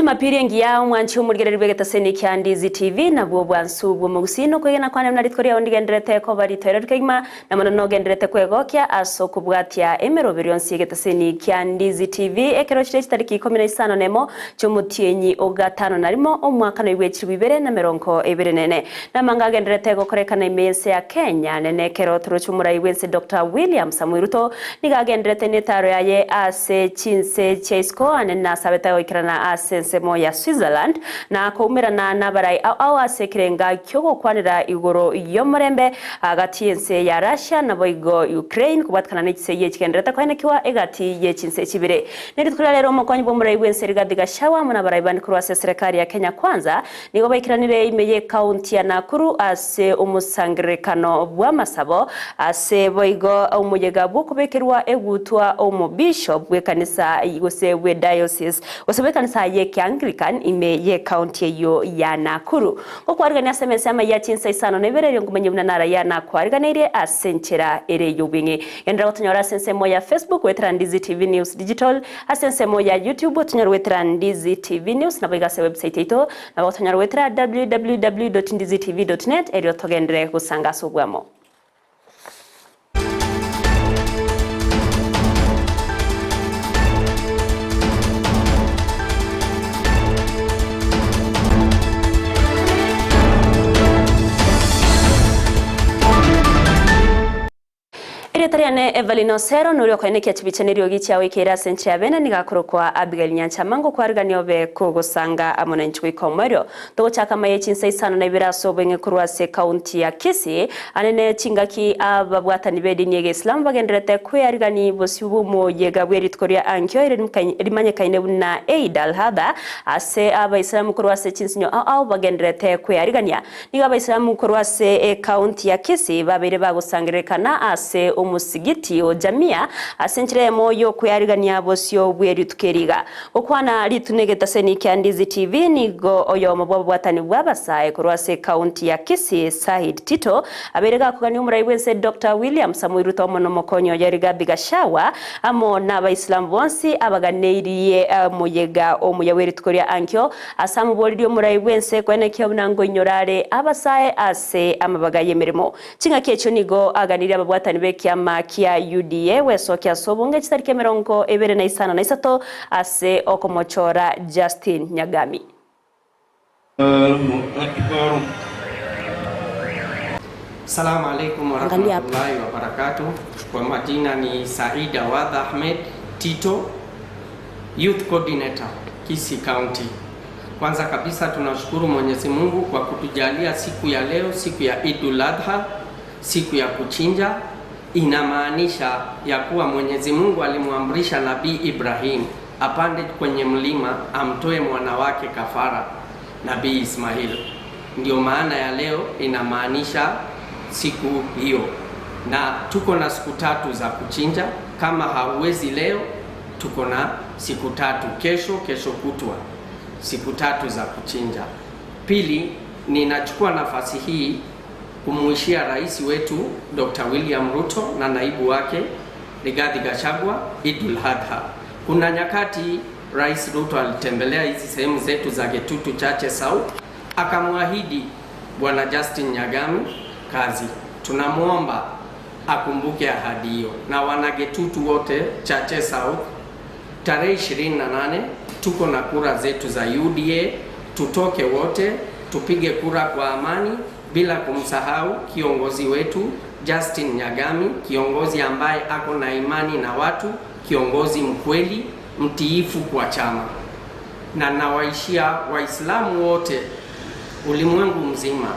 Jumapili ngia mwanchi umurgereri begetaseni kya Ndizi TV na bwo bwansu bwo mugusino kwegena kwane mnaritkoria ondigenderete ko bari toero kegima na mono genderete kwegokya aso kubwatia emerobero yonsi getaseni kya Ndizi TV ekero chire tariki 15 nemo cyomutienyi ogatano narimo omwaka na ibwechiri bibere na meronko eberenene na manga genderete gokorekana imense ya Kenya nene kero turuchumura iwense Dr. William Samoei Ruto niga genderete netaro yaye ase chinse chesko anena sabeta oikirana ase semo ya Switzerland na kumira na nabarai au asekirenga kyogo kwanira igoro yomurembe agati yense ya Russia na boigo Ukraine kubatkana n'ikise yekigendereta kwene kiwa egati yechinse kibire nitukura rero mukonyi bomura iwense rigadiga shawa munabarai bandikuru ase serikali ya Kenya kwanza nigo bayikiranire imeye county ya Nakuru ase umusangirekano bwa masabo ase boigo umuyega bwo kubekerwa egutwa omu bishop bwekanisa yose we diocese wasebekanisa ye Anglican ime ye county yo ya Nakuru okwarigania semese ama ya chinsa isano neberere ngumenye munanara ya nakwariganaire asenchera ere yobinge endra otonyora sensemo ya Facebook wetra Ndizi TV News Digital asensemo ya YouTube otonyora wetra Ndizi TV News na bigase website ito na otonyora wetra www.ndizitv.net eri otogendere kusanga sugwamo. Tariane Evelino Sero nuri okweneke chibichenerio gicha wikera senche abena nigakoro kwa Abigail Nyanchamango kwarigania obe kugusanga amonanchi kwikomerio togochaka maye chinsa isano na ibiraso benge kurwase county ya Kisii anene chingaki ababwatani bedini yege Islam bagenderete kuyarigani bosibumo yega bweritkoria ankyo rimanye kaine na Eid al-Adha ase abaisilamu kurwase chinsinyo au bagenderete kuyarigania niga abaisilamu kurwase county ya Kisii babere bagusangirekana ase musigiti o jamia asenchire moyo kuyarigania bosyo bweri tukeriga okwana litunegeta seni kya Ndizi TV nigo oyo mabwatani bwabasaye kurwase county ya Kisii Sahid Tito aberega kugani umura iwense Dr. William Samoei Ruto mono mokonyo yariga bigashawa amo na abaislam bonsi abaganeriye muyega omuyaweri tukoria ankyo asamu bolidi umura iwense kwene kyo nango inyorare abasaye ase amabaga yemeremo chinga kecho nigo aganiri ababwatani beki makia UDA weso kya sobonge chitarike merongo ebere na isana na isato ase okomochora Justin Nyagami. Assalamu alaikum warahmatullahi wabarakatuh. Kwa majina ni Saida Wadha Ahmed Tito, Youth Coordinator Kisii County. Kwanza kabisa tunashukuru Mwenyezi Mungu kwa kutujalia siku ya leo, siku ya Eidul Adha, siku ya kuchinja. Inamaanisha ya kuwa Mwenyezi Mungu alimuamrisha Nabii Ibrahim apande kwenye mlima amtoe mwana wake kafara, Nabii Ismail. Ndio maana ya leo inamaanisha siku hiyo, na tuko na siku tatu za kuchinja. Kama hauwezi leo, tuko na siku tatu, kesho kutwa, siku tatu za kuchinja. Pili, ninachukua nafasi hii kumuishia rais wetu Dr. William Ruto na naibu wake Rigathi Gachagua Eidul Adha. Kuna nyakati Rais Ruto alitembelea hizi sehemu zetu za Getutu Chache South, akamwahidi Bwana Justin Nyagami kazi. Tunamuomba akumbuke ahadi hiyo. Na wana Getutu wote Chache South, tarehe 28 tuko na kura zetu za UDA, tutoke wote tupige kura kwa amani, bila kumsahau kiongozi wetu Justin Nyagami, kiongozi ambaye ako na imani na watu, kiongozi mkweli, mtiifu kwa chama. Na nawaishia Waislamu wote ulimwengu mzima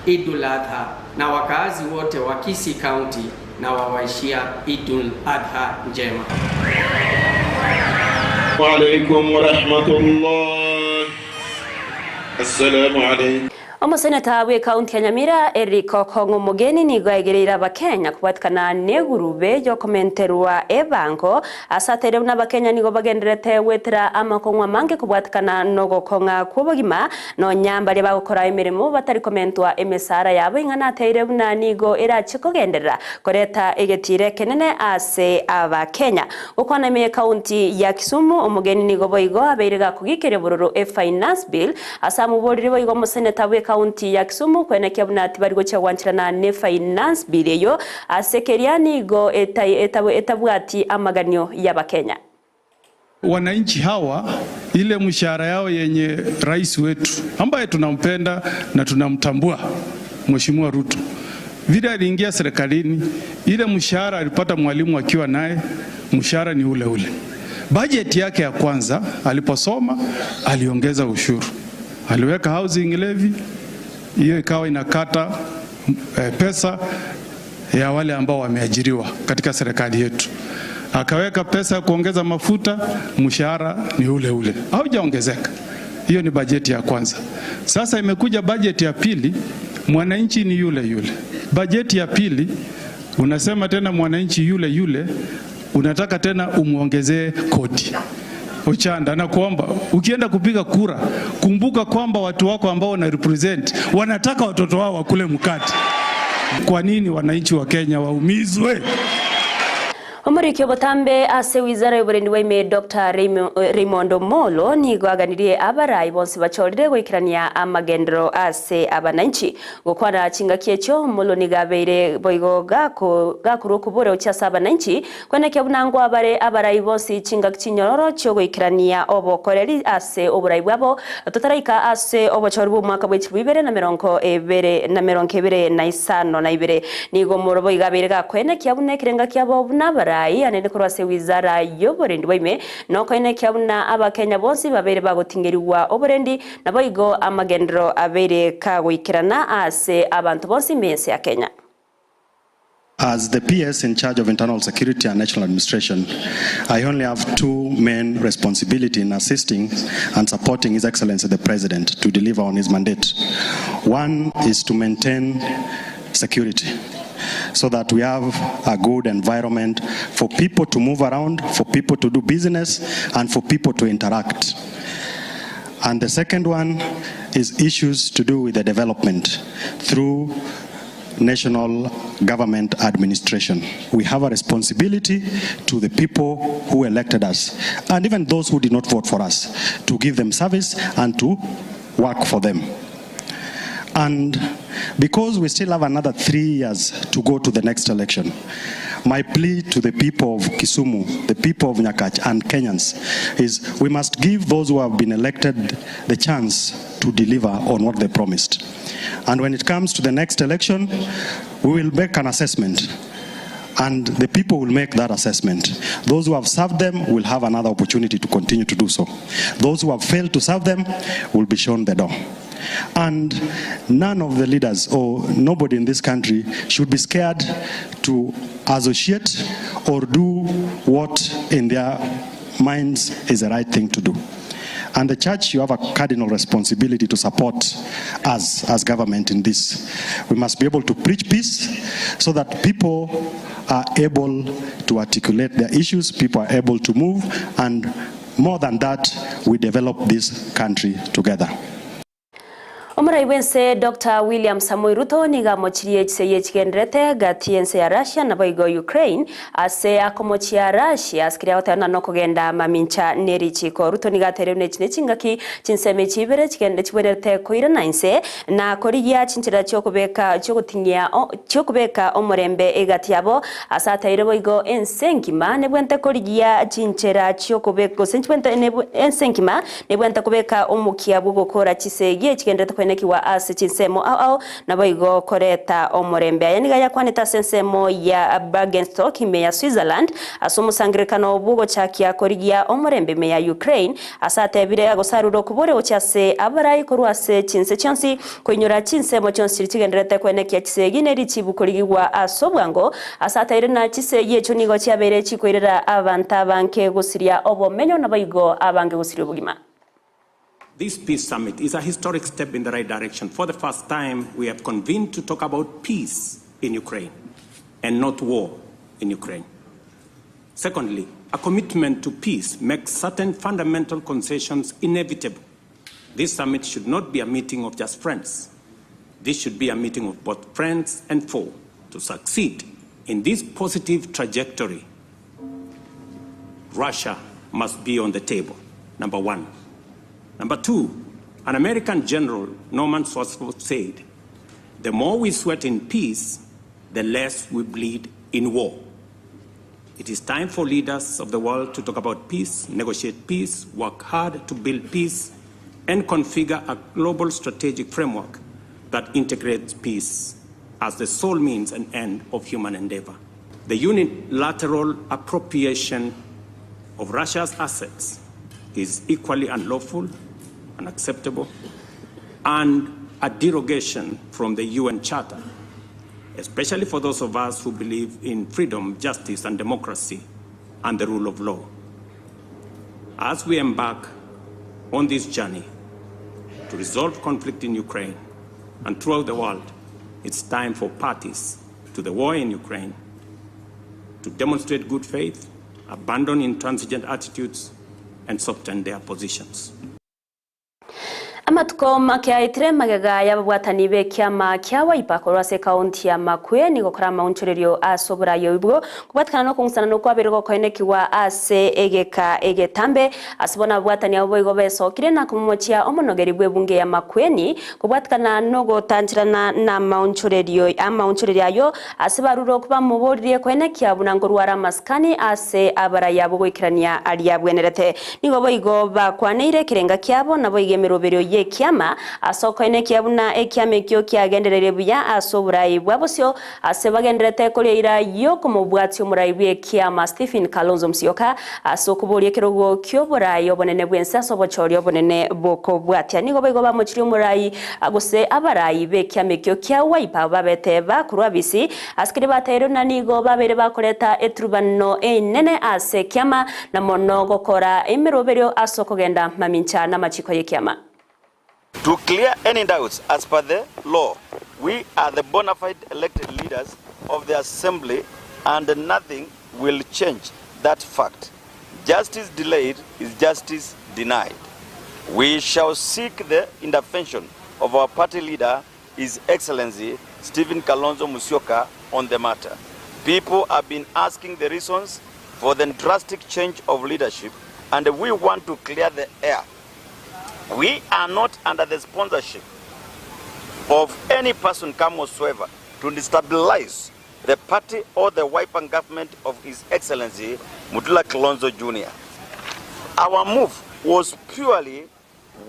Eidul Adha, na wakaazi wote wa Kisii County na wawaishia Eidul Adha njema. Wa alaikum wa rahmatullah. Assalamu alaikum. Omuseneta we kaunti ya Nyamira Eric Okongo Mugeni nigo agereira abakenya kubatikana negurube yo komenterwa ebango asatere n'abakenya nigo bagenderete wetera amakongwa mange kubatikana no gokonga kubogima no nyambare bagukora emirimo batari komentwa emesara yabo ingana atere buna nigo erachiko genderera koreta egetire kenene ase abakenya ukwana me kaunti ya Kisumu omugeni nigo boigo abeirega kugikere bururu finance bill asamuborire boigo omuseneta we kaunti ya Kisumu kwenekea bunati bari gochagwanchirana ne finance bill eyo asekeriani go etabwati amaganyo y'abakenya. Wananchi hawa ile mshahara yao yenye rais wetu ambaye tunampenda na tunamtambua Mheshimiwa Ruto vile aliingia serikalini, ile mshahara alipata mwalimu akiwa naye mshahara ni ule ule. Budget yake ya kwanza aliposoma aliongeza ushuru, aliweka housing levy, hiyo ikawa inakata pesa ya wale ambao wameajiriwa katika serikali yetu. Akaweka pesa ya kuongeza mafuta, mshahara ni ule ule, haujaongezeka. Hiyo ni bajeti ya kwanza. Sasa imekuja bajeti ya pili, mwananchi ni yule yule. Bajeti ya pili unasema tena mwananchi yule yule, unataka tena umuongezee kodi. Uchanda na kuomba ukienda kupiga kura kumbuka kwamba watu wako ambao wana represent wanataka watoto wao wakule mkate. Kwa nini wananchi wa Kenya waumizwe? Omurikyo botambe ase wizara y'uburendi w'ime Dr. Raymond Molo ni gwaganiriye abarayi bonse bachorire gwikirania amagendero ase abananchi gukwana chinga kiecho Molo ni gabeire boigo gakuru kubure uchasa abananchi kwenekya bunangwa abarayi bonse chinga kinyororo cyo gwikirania obokoreri ase oburayi bwabo tutaraika ase obochori bu mwaka bwa 2025 nigo Molo boigabeire gakwenekya bunekirenga kyabo bunabara anene kurwa se wizara y'uburendi w'ime no kwenekya buna abakenya bonsi babere bagotingeriwa oburendi naboigo amagendero abere kagwikirana ase abantu bonsi mense ya Kenya. As the PS in charge of internal security and national administration, I only have two main responsibilities in assisting and supporting His Excellency the President to deliver on his mandate. One is to maintain security, so that we have a good environment for people to move around, for people to do business, and for people to interact. And the second one is issues to do with the development through national government administration. We have a responsibility to the people who elected us, and even those who did not vote for us, to give them service and to work for them. And because we still have another 3 years to go to the next election, my plea to the people of Kisumu, the people of Nyakach and Kenyans is we must give those who have been elected the chance to deliver on what they promised. And when it comes to the next election, we will make an assessment, and the people will make that assessment. Those who have served them will have another opportunity to continue to do so. Those who have failed to serve them will be shown the door. And none of the leaders or nobody in this country should be scared to associate or do what in their minds is the right thing to do. And the church, you have a cardinal responsibility to support us as government in this. We must be able to preach peace so that people are able to articulate their issues, people are able to move, and more than that, we develop this country together. Omurai wense Dr. William Samoei Ruto niga mochirie chiseye chigendrete gatiense ya Russia na boigo Ukraine ase akomochia Russia askiria otana no kugenda mamincha nerichiko Ruto niga terene chinechingaki chinseme chibere chigende chibwerete koira nainse na korigia chinchira chokubeka omurembe egati yabo asata ire boigo ensenkima nebwente korigia chinchira chokubeka senchwente ensenkima nebwente kubeka omukia bugokora chiseye chigendrete nekiwa ase chinsemo au na boigo koreta omurembe yaniga yakwanita sensemo ya Bergenstock ime ya Switzerland asomusangirikano bugo chakia korigia omurembe me ya Ukraine asate bire agosaruro kubore ochase abarayi korwase chinse chonsi kwinyura chinsemo chonsi chigenderete kwenekia chisegine richibu korigiwa asobwango asate irina chiseye chonigo chiabere chikoirera abanta banke gusiria obomenyo na boigo abange gusiria bugima. This peace summit is a historic step in the right direction. For the first time, we have convened to talk about peace in Ukraine and not war in Ukraine. Secondly, a commitment to peace makes certain fundamental concessions inevitable. This summit should not be a meeting of just friends. This should be a meeting of both friends and foe. To succeed in this positive trajectory, Russia must be on the table, number one. Number two, an American general, Norman Swartzwelder, said, the more we sweat in peace, the less we bleed in war. It is time for leaders of the world to talk about peace, negotiate peace, work hard to build peace, and configure a global strategic framework that integrates peace as the sole means and end of human endeavor. The unilateral appropriation of Russia's assets is equally unlawful, unacceptable, and a derogation from the UN Charter, especially for those of us who believe in freedom, justice, and democracy, and the rule of law. As we embark on this journey to resolve conflict in Ukraine and throughout the world, it's time for parties to the war in Ukraine to demonstrate good faith, abandon intransigent attitudes, and soften their positions. Amatuko makiaitire magega y'abagwatani be kiama kya Wiper korwase kaunti ya Makueni gukora maunchurerio asobora yoibwo kubatkana no kungsana no kwabirgo koinekiwa ase egeka egetambe asibona abagwatani abo igobesokire na kumumochia omonogeri bwebunge ya Makueni kubatkana no gotanjirana na maunchurerio ayo asibaruro kuba muborire koinekia bunango rwara maskani ase abara yabo gwikirania ali yabwenerete nigobo igoba kwaneire kirenga kyabo nabo igemeroberio kiama asokoine kiabuna ekiame kyo kiagenderere buya asoburayi bwabosyo asebagenderete koleira yo kumubwatsi omurayi kiama Stephen Kalonzo Musyoka asokubolie kirogo kyoburayi obonene bwensa sobochori obonene boko bwatya nigo bego bamuchiri omurayi agose abarayi be kiame kyo kya Wiper babete bakurwa bisi askiri batero nanigo babere bakoreta etrubano enene ase kiama na mono gokora emeroberio asokogenda mamincha na machiko ye kiama. To clear any doubts, as per the law, we are the bona fide elected leaders of the assembly and nothing will change that fact. Justice delayed is justice denied. We shall seek the intervention of our party leader, His Excellency Stephen Kalonzo Musyoka, on the matter. People have been asking the reasons for the drastic change of leadership, and we want to clear the air. We are not under the sponsorship of any person come whatsoever to destabilize the party or the Wiper government of His Excellency Mutula Kilonzo Jr. Our move was purely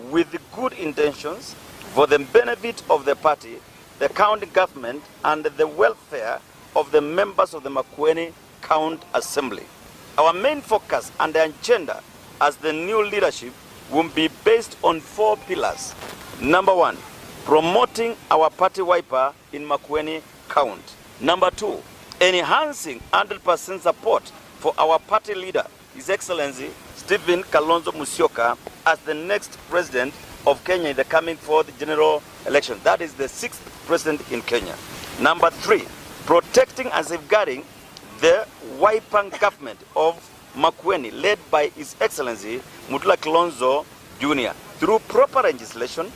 with good intentions for the benefit of the party, the county government, and the welfare of the members of the Makueni County Assembly. Our main focus and the agenda as the new leadership will be based on 4 pillars. Number 1, promoting our party Wiper in Makueni County. Number 2, enhancing 100% support for our party leader, His Excellency Stephen Kalonzo Musyoka, as the next president of Kenya in the coming 4th general election. That is the 6th president in Kenya. Number 3, protecting and safeguarding the Wiper government of Makueni, led by His Excellency Mutula Kilonzo Jr. through proper legislation,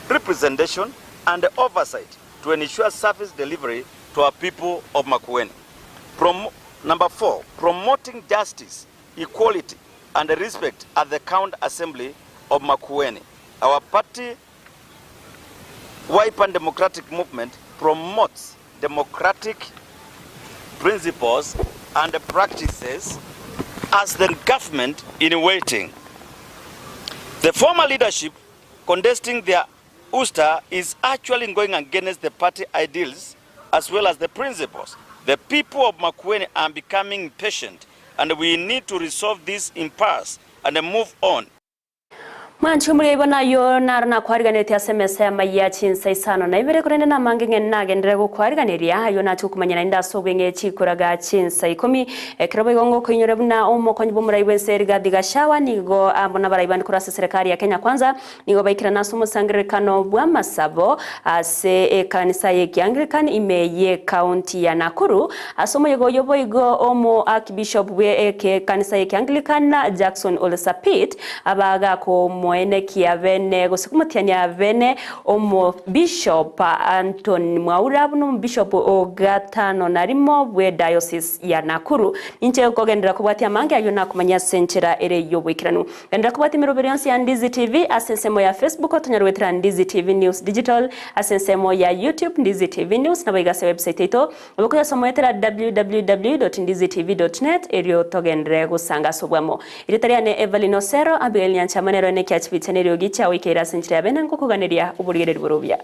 representation, and oversight to ensure service delivery to our people of Makueni. Number 4, promoting justice, equality, and respect at the County Assembly of Makueni. Our party, Wiper Democratic Movement, promotes democratic principles and practices as the government in waiting. The former leadership contesting their ouster is actually going against the party ideals as well as the principles. The people of Makueni are becoming impatient, and we need to resolve this impasse and move on. Manchu muri ibona yo narana kwariganirira SMS ya mayachi nsaisano na ibere kurende na mangenge nagendere go kwariganirira yo nacu kumanyana ndasobwenge chikuraga chinsa 10 kirobo igongo kuinyore buna omokonyi bomura iwense rigadi gashawa nigo ambona barayibandi kurasa serikali ya Kenya Kwanza nigo baikira naso musangirikano bwa masabo ase kanisa ye Anglican imeye county ya Nakuru asomo yego yobo igo omo archbishop we kanisa ye Anglican Jackson Olesapit abaga ko moene kia vene gosukumutiania vene omo bishop Anton Mwaura no bishop ogatano narimo bwe diocese ya Nakuru inche kogendera kubwatia mange ayona kumanya senchera ere yobwikiranu gendera kubwatia miroberiansi ya Ndizi TV asensemo ya Facebook tonyarwetera Ndizi TV News Digital asensemo ya YouTube Ndizi TV News na baigase website ito obukoya somoetera www.ndizitv.net eryo togendere gusanga sobwamo iritariane Evelyn Osero Abigail Nyanchamanero ne kyachibitsanero gicha wikera senchera bena nkukuganiria uburigere burubya